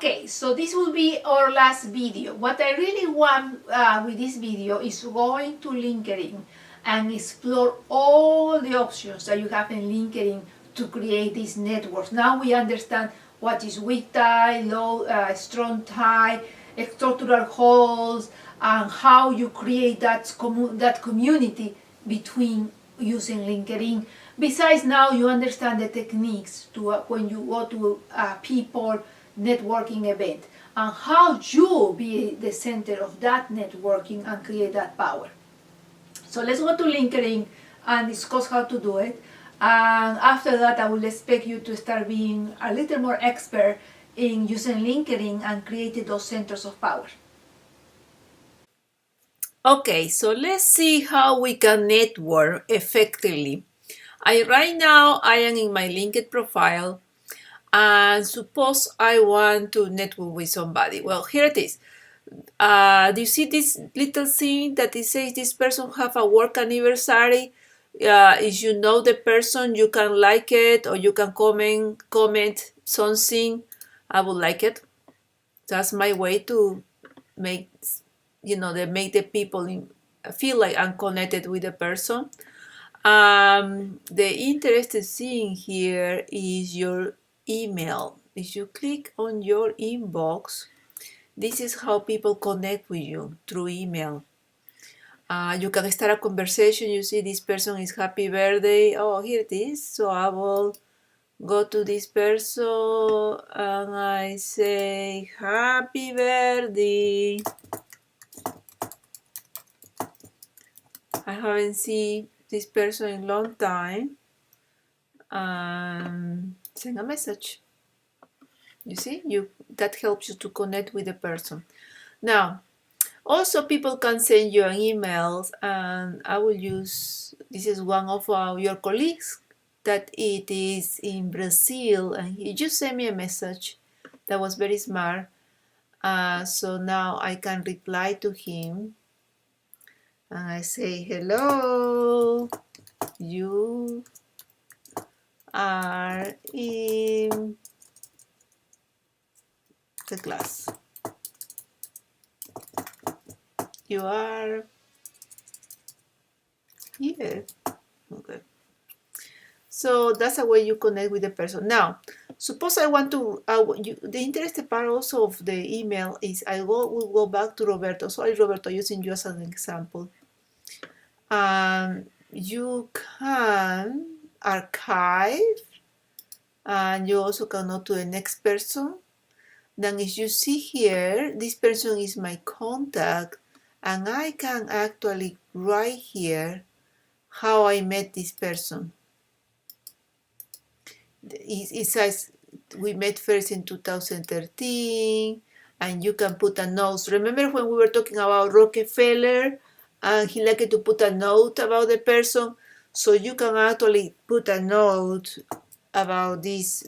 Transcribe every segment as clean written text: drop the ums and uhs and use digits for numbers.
Okay, so this will be our last video. What I really want with this video is going to LinkedIn and explore all the options that you have in LinkedIn to create these networks. Now we understand what is weak tie, low, strong tie, structural holes, and how you create that community between using LinkedIn. Besides, now you understand the techniques to when you go to people networking event and how you be the center of that networking and create that power. So let's go to LinkedIn and discuss how to do it. And after that, I will expect you to start being a little more expert in using LinkedIn and creating those centers of power. Okay, so let's see how we can network effectively. Right now I am in my LinkedIn profile, and suppose I want to network with somebody. Well, here it is. Do you see this little thing that it says this person have a work anniversary? If you know the person, you can like it, or you can comment something. I would like it. That's my way to make make the people feel like I'm connected with the person. The interesting thing here is your email. If you click on your inbox, this is how people connect with you, through email. You can start a conversation. You see this person is happy birthday. Oh, here it is. So I will go to this person and I say happy birthday. I haven't seen this person in a long time. Send a message. You see, that helps you to connect with the person. Now, also people can send you an email, and I will use, this is one of your colleagues that it is in Brazil, and he just sent me a message that was very smart. So now I can reply to him and I say, hello, you are in the class. You are here. Okay. So that's a way you connect with the person. Now, suppose I want to, the interesting part also of the email is will go back to Roberto. Sorry, Roberto, using you as an example. You can archive, and you also can go to the next person. Then as you see here, this person is my contact, and I can actually write here how I met this person. It says we met first in 2013, and you can put a note. Remember when we were talking about Rockefeller, and he liked to put a note about the person? So you can actually put a note about this.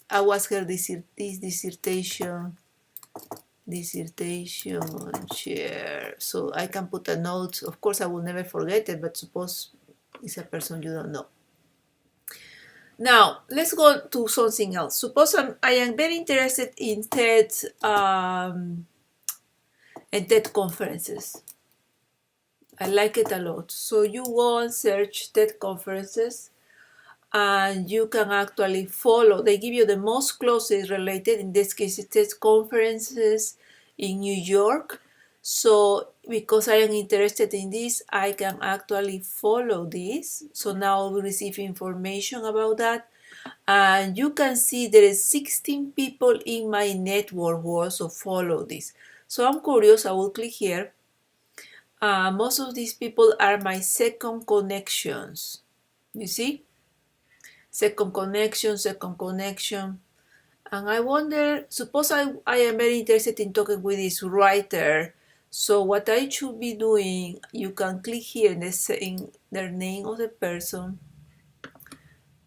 I was here this dissertation share. So I can put a note. Of course, I will never forget it, but suppose it's a person you don't know. Now, let's go to something else. Suppose I am very interested in TED conferences. I like it a lot. So you go and search TED conferences, and you can actually follow. They give you the most closest related, in this case TED conferences in New York. So because I am interested in this, I can actually follow this. So now I will receive information about that. And you can see there is 16 people in my network who also follow this. So I'm curious, I will click here. Most of these people are my second connections. You see? Second connection. And I wonder, suppose I am very interested in talking with this writer. So what I should be doing, you can click here in the name of the person,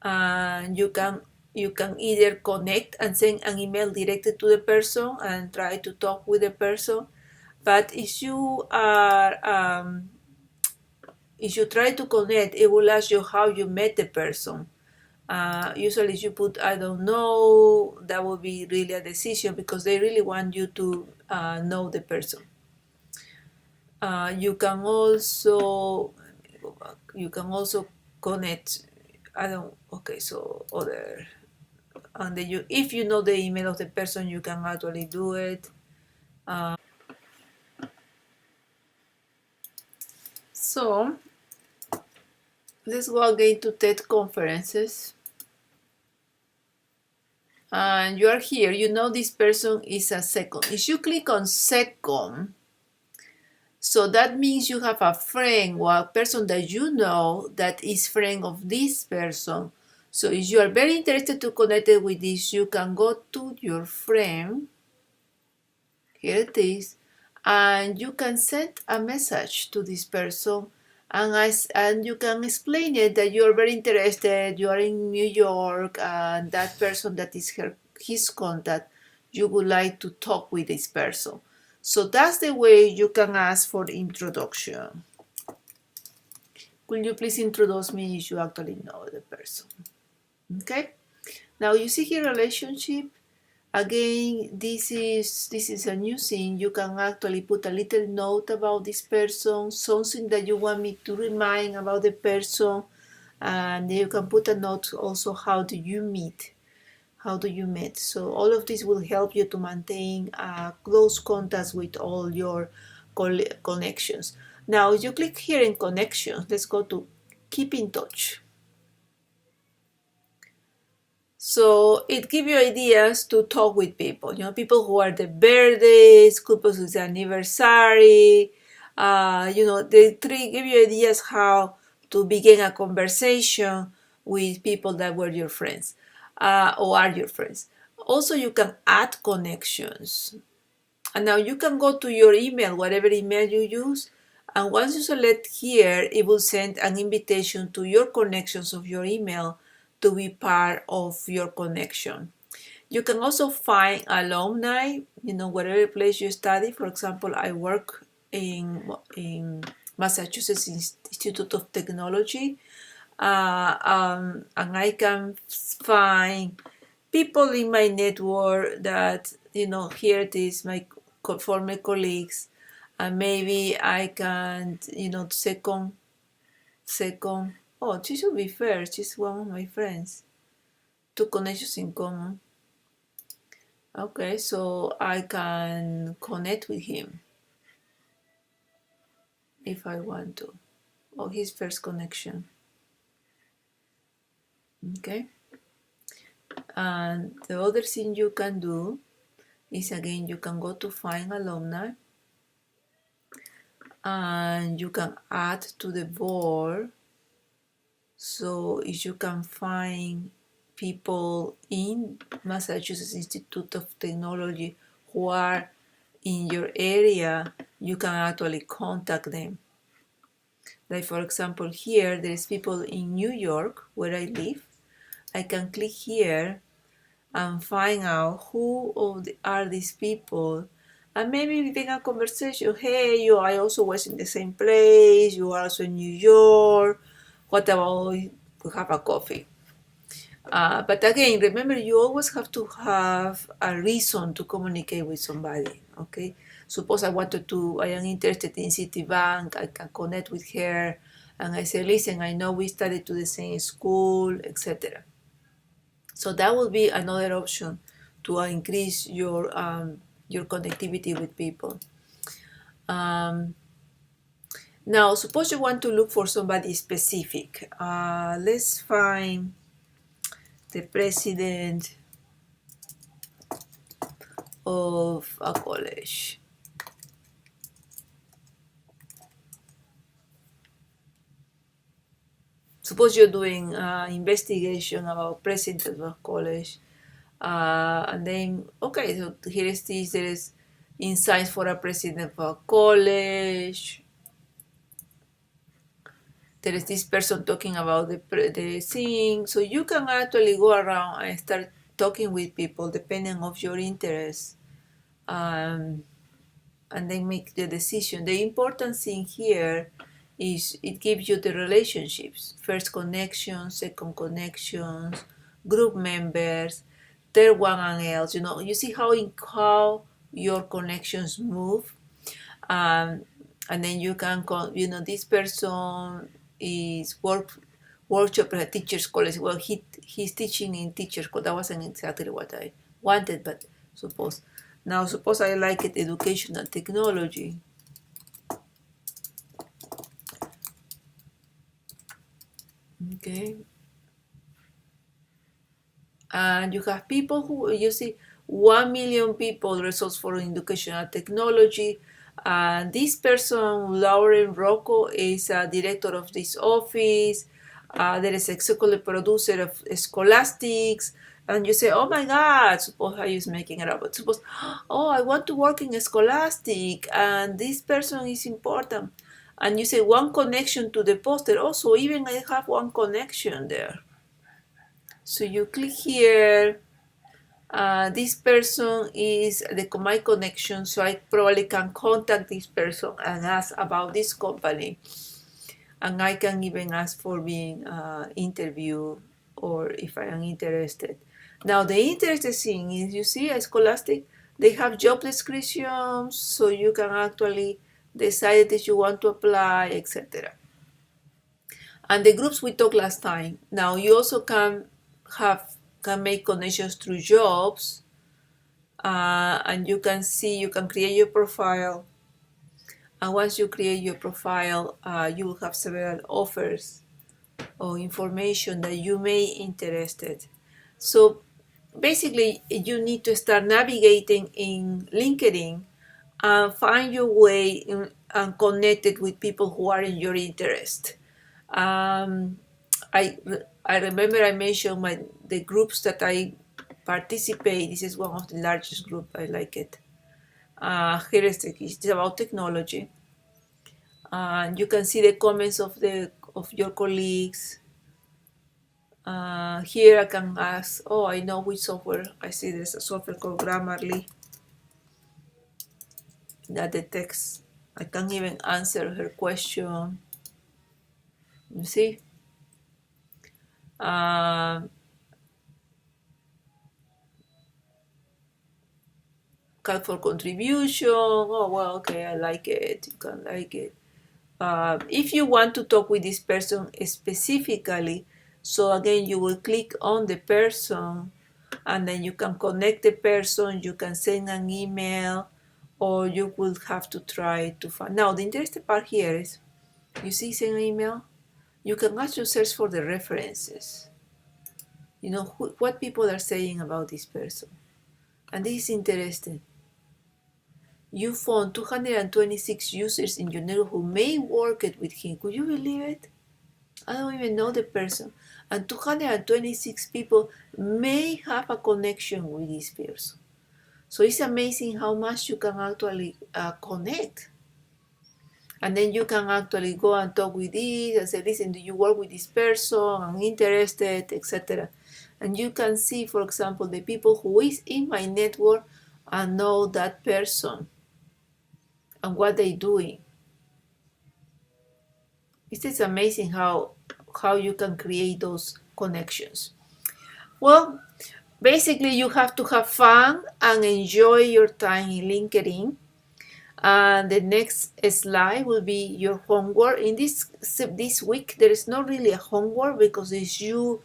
and you can either connect and send an email directly to the person and try to talk with the person. But if you try to connect, it will ask you how you met the person. Usually if you put I don't know, that would be really a decision because they really want you to know the person. You can also, let me go back. You can also connect, okay, so other, and then if you know the email of the person, you can actually do it. So let's go again to TED conferences. And you are here, you know this person is a second. If you click on second, so that means you have a friend or a person that you know that is friend of this person. So if you are very interested to connect it with this, you can go to your friend. Here it is. And you can send a message to this person and you can explain it that you're very interested, you are in New York, and that person that is his contact, you would like to talk with this person. So that's the way you can ask for introduction. Could you please introduce me if you actually know the person? Okay. Now you see here relationship. Again, this is a new thing. You can actually put a little note about this person, something that you want me to remind about the person, and you can put a note also how do you meet. How do you meet? So all of this will help you to maintain close contacts with all your connections. Now, if you click here in connections, let's go to keep in touch. So it gives you ideas to talk with people, people who are the birthdays, couples with anniversary, they give you ideas how to begin a conversation with people that were your friends or are your friends. Also, you can add connections. And now you can go to your email, whatever email you use, and once you select here, it will send an invitation to your connections of your email to be part of your connection. You can also find alumni, whatever place you study. For example, I work in Massachusetts Institute of Technology, and I can find people in my network that, here it is, my former colleagues, and maybe I can, second, oh, she should be first, she's one of my friends, two connections in common. Okay, so I can connect with him if I want to, or his first connection. Okay, and the other thing you can do is, again, you can go to find alumni and you can add to the board. So if you can find people in Massachusetts Institute of Technology who are in your area, you can actually contact them. Like, for example, here there's people in New York where I live. I can click here and find out who are these people, and maybe begin a conversation. Hey, I also was in the same place, you are also in New York, what about we have a coffee? But again, remember, you always have to have a reason to communicate with somebody. Okay, suppose I am interested in Citibank, I can connect with her and I say, listen, I know we studied to the same school, etc. So that will be another option to increase your connectivity with people. Now, suppose you want to look for somebody specific. Let's find the president of a college. Suppose you're doing investigation about president of a college, and then, okay, so here is this, there is insights for a president of a college. There is this person talking about the thing. So you can actually go around and start talking with people depending on your interests, and then make the decision. The important thing here is it gives you the relationships, first connections, second connections, group members, third one and else. You see how your connections move, and then you can this person is workshop at a teacher's college. Well, he's teaching in teacher's college. That wasn't exactly what I wanted, but suppose I like it educational technology. Okay. And you have people who, you see, 1 million people results for educational technology. And this person, Lauren Rocco, is a director of this office. There is executive producer of Scholastics. And you say, oh my God, suppose I was making it up, but suppose, oh, I want to work in Scholastic, and this person is important. And you say one connection to the poster. Also, even I have one connection there. So you click here. This person is my connection, so I probably can contact this person and ask about this company. And I can even ask for being interviewed, or if I am interested. Now, the interesting thing is, you see, at Scholastic, they have job descriptions, so you can actually decide that you want to apply, etc. And the groups we talked last time. Now, you also can make connections through jobs, and you can create your profile. And once you create your profile, you will have several offers or information that you may be interested. So basically, you need to start navigating in LinkedIn and find your way in, and connected with people who are in your interest. I remember I mentioned the groups that I participate. This is one of the largest groups. I like it. Here it's about technology. You can see the comments of your colleagues. Here I can ask, oh, I know which software. I see there's a software called Grammarly that detects. I can even answer her question. You see? Call for contribution. Oh, well, okay, I like it. You can like it. If you want to talk with this person specifically, so again, you will click on the person, and then you can connect the person, you can send an email, or you will have to try to find. Now, the interesting part here is, you see, send an email, you can actually search for the references. You know, what people are saying about this person. And this is interesting. You found 226 users in your network who may work it with him. Could you believe it? I don't even know the person. And 226 people may have a connection with this person. So it's amazing how much you can actually connect. And then you can actually go and talk with this and say, listen, do you work with this person? I'm interested, etc. And you can see, for example, the people who is in my network and know that person and what they're doing. It is amazing how you can create those connections. Well, basically, you have to have fun and enjoy your time in LinkedIn. And the next slide will be your homework. In this week, there is not really a homework because it's you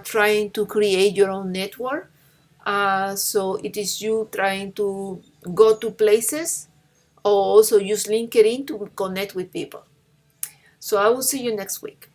trying to create your own network. So it is you trying to go to places, or also use LinkedIn to connect with people. So I will see you next week.